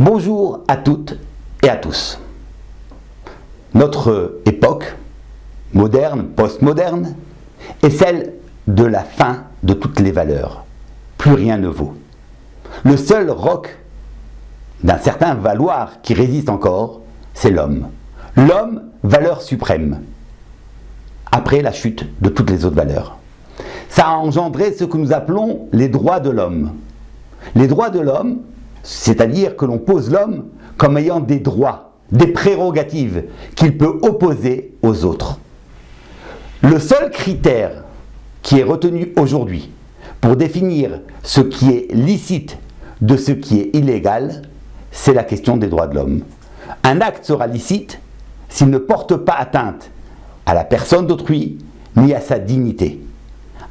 Bonjour à toutes et à tous. Notre époque, moderne, postmoderne, est celle de la fin de toutes les valeurs. Plus rien ne vaut. Le seul roc d'un certain valoir qui résiste encore, c'est l'homme. L'homme, valeur suprême, après la chute de toutes les autres valeurs. Ça a engendré ce que nous appelons les droits de l'homme. Les droits de l'homme, c'est-à-dire que l'on pose l'homme comme ayant des droits, des prérogatives qu'il peut opposer aux autres. Le seul critère qui est retenu aujourd'hui pour définir ce qui est licite de ce qui est illégal, c'est la question des droits de l'homme. Un acte sera licite s'il ne porte pas atteinte à la personne d'autrui ni à sa dignité.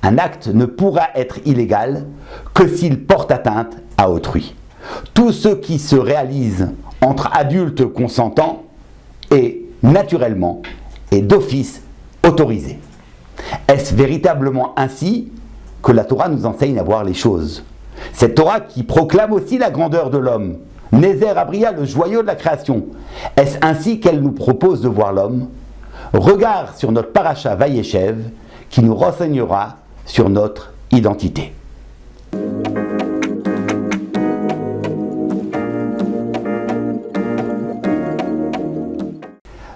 Un acte ne pourra être illégal que s'il porte atteinte à autrui. Tout ce qui se réalise entre adultes consentants est naturellement et d'office autorisé. Est-ce véritablement ainsi que la Torah nous enseigne à voir les choses? Cette Torah qui proclame aussi la grandeur de l'homme, Nézer Abria, le joyau de la création. Est-ce ainsi qu'elle nous propose de voir l'homme? Regard sur notre paracha Vayeshev qui nous renseignera sur notre identité.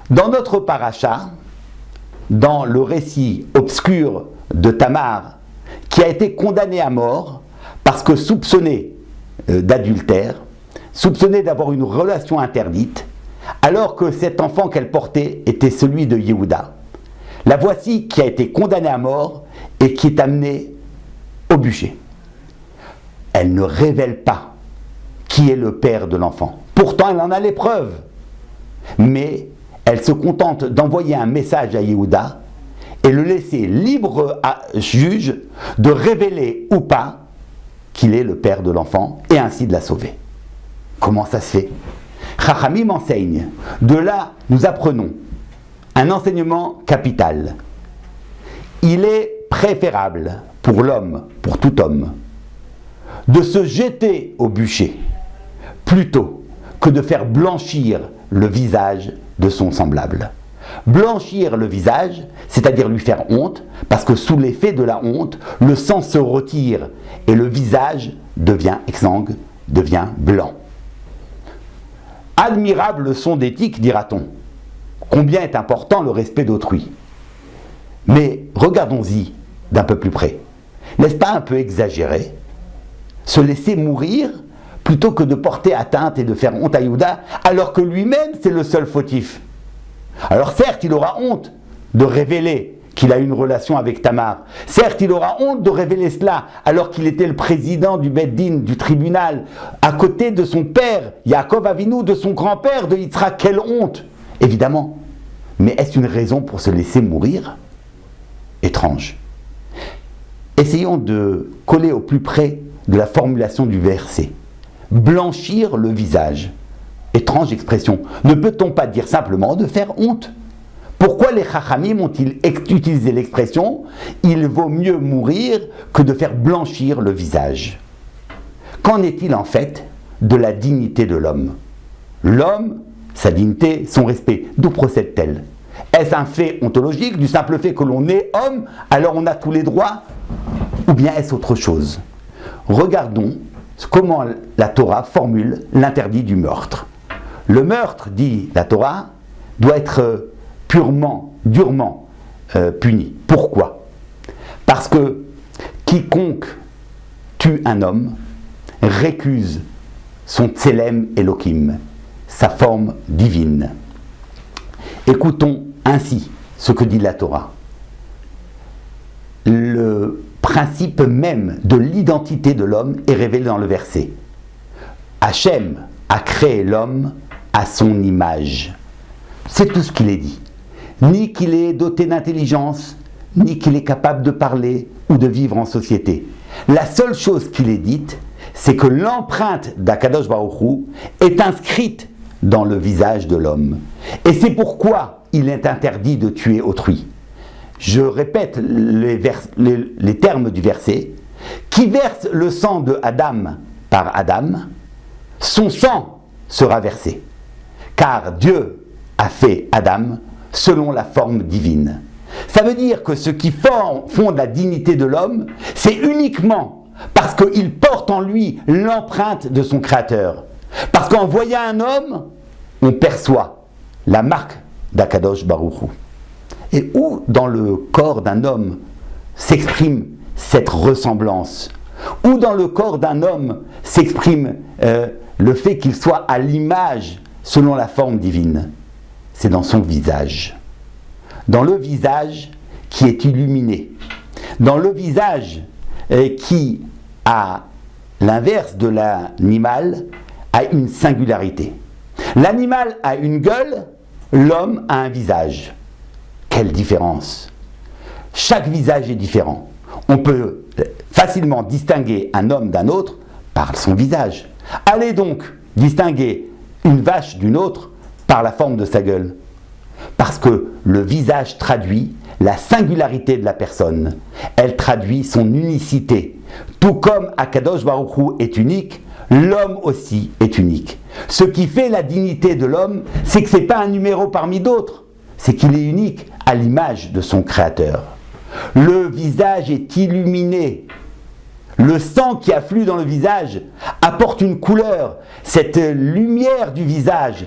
Dans notre paracha, dans le récit obscur de Tamar, qui a été condamnée à mort parce que soupçonnée d'adultère, soupçonnée d'avoir une relation interdite, alors que cet enfant qu'elle portait était celui de Yehuda. La voici qui a été condamnée à mort et qui est amenée au bûcher. Elle ne révèle pas qui est le père de l'enfant. Pourtant, elle en a les preuves. Mais elle se contente d'envoyer un message à Yehuda et le laisser libre à juge de révéler ou pas qu'il est le père de l'enfant et ainsi de la sauver. Comment ça se fait? Chachamim enseigne. De là, nous apprenons un enseignement capital. Il est préférable pour l'homme, pour tout homme, de se jeter au bûcher plutôt que de faire blanchir le visage de son semblable. Blanchir le visage, c'est-à-dire lui faire honte, parce que sous l'effet de la honte, le sang se retire et le visage devient exsangue, devient blanc. Admirable leçon d'éthique, dira-t-on. Combien est important le respect d'autrui. Mais regardons-y d'un peu plus près. N'est-ce pas un peu exagéré? Se laisser mourir plutôt que de porter atteinte et de faire honte à Yehuda, alors que lui-même c'est le seul fautif. Alors certes, il aura honte de révéler qu'il a une relation avec Tamar. Certes, il aura honte de révéler cela, alors qu'il était le président du Beth Din, du tribunal, à côté de son père, Yaakov Avinu, de son grand-père, de Yitzhak. Quelle honte! Évidemment. Mais est-ce une raison pour se laisser mourir? Étrange. Essayons de coller au plus près de la formulation du verset. Blanchir le visage. Étrange expression. Ne peut-on pas dire simplement de faire honte? Pourquoi les Chachamim ont-ils utilisé l'expression « il vaut mieux mourir que de faire blanchir le visage » Qu'en est-il en fait de la dignité de l'homme? L'homme, sa dignité, son respect, d'où procède-t-elle? Est-ce un fait ontologique, du simple fait que l'on est homme, alors on a tous les droits? Ou bien est-ce autre chose? Regardons comment la Torah formule l'interdit du meurtre. Le meurtre, dit la Torah, doit être purement, durement puni. Pourquoi? Parce que quiconque tue un homme récuse son Tselem Elohim, sa forme divine. Écoutons ainsi ce que dit la Torah. Le principe même de l'identité de l'homme est révélé dans le verset. Hachem a créé l'homme à son image. C'est tout ce qu'il est dit. Ni qu'il est doté d'intelligence, ni qu'il est capable de parler ou de vivre en société. La seule chose qu'il est dite, c'est que l'empreinte d'Akadosh Baruch Hu est inscrite dans le visage de l'homme. Et c'est pourquoi il est interdit de tuer autrui. Je répète les termes du verset. Qui verse le sang de Adam par Adam, son sang sera versé. Car Dieu a fait Adam selon la forme divine. Ça veut dire que ce qui fonde la dignité de l'homme, c'est uniquement parce qu'il porte en lui l'empreinte de son Créateur. Parce qu'en voyant un homme, on perçoit la marque d'Akadosh Baruch Hu. Et où dans le corps d'un homme s'exprime cette ressemblance? Où dans le corps d'un homme s'exprime le fait qu'il soit à l'image selon la forme divine? C'est dans son visage. Dans le visage qui est illuminé. Dans le visage qui, à l'inverse de l'animal, a une singularité. L'animal a une gueule, l'homme a un visage. Quelle différence! Chaque visage est différent. On peut facilement distinguer un homme d'un autre par son visage. Allez donc distinguer une vache d'une autre par la forme de sa gueule. Parce que le visage traduit la singularité de la personne. Elle traduit son unicité. Tout comme Akadosh Baruch Hu est unique, l'homme aussi est unique. Ce qui fait la dignité de l'homme, c'est que ce n'est pas un numéro parmi d'autres. C'est qu'il est unique à l'image de son Créateur. Le visage est illuminé. Le sang qui afflue dans le visage apporte une couleur. Cette lumière du visage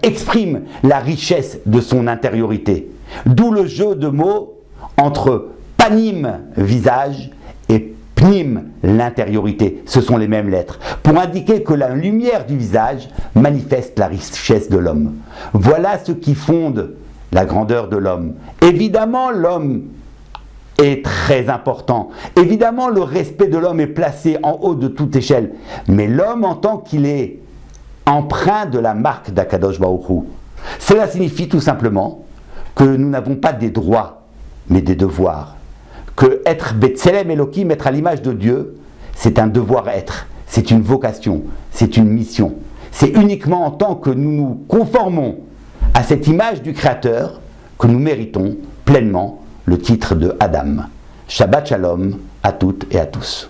exprime la richesse de son intériorité. D'où le jeu de mots entre panim, visage, et pnim, l'intériorité. Ce sont les mêmes lettres, pour indiquer que la lumière du visage manifeste la richesse de l'homme. Voilà ce qui fonde la grandeur de l'homme. Évidemment, l'homme est très important. Évidemment, le respect de l'homme est placé en haut de toute échelle. Mais l'homme, en tant qu'il est empreint de la marque d'Akadosh Baruch Hu, cela signifie tout simplement que nous n'avons pas des droits, mais des devoirs. Que être Betselem Elohim, être à l'image de Dieu, c'est un devoir-être, c'est une vocation, c'est une mission. C'est uniquement en tant que nous nous conformons à cette image du Créateur que nous méritons pleinement le titre de Adam. Shabbat Shalom à toutes et à tous.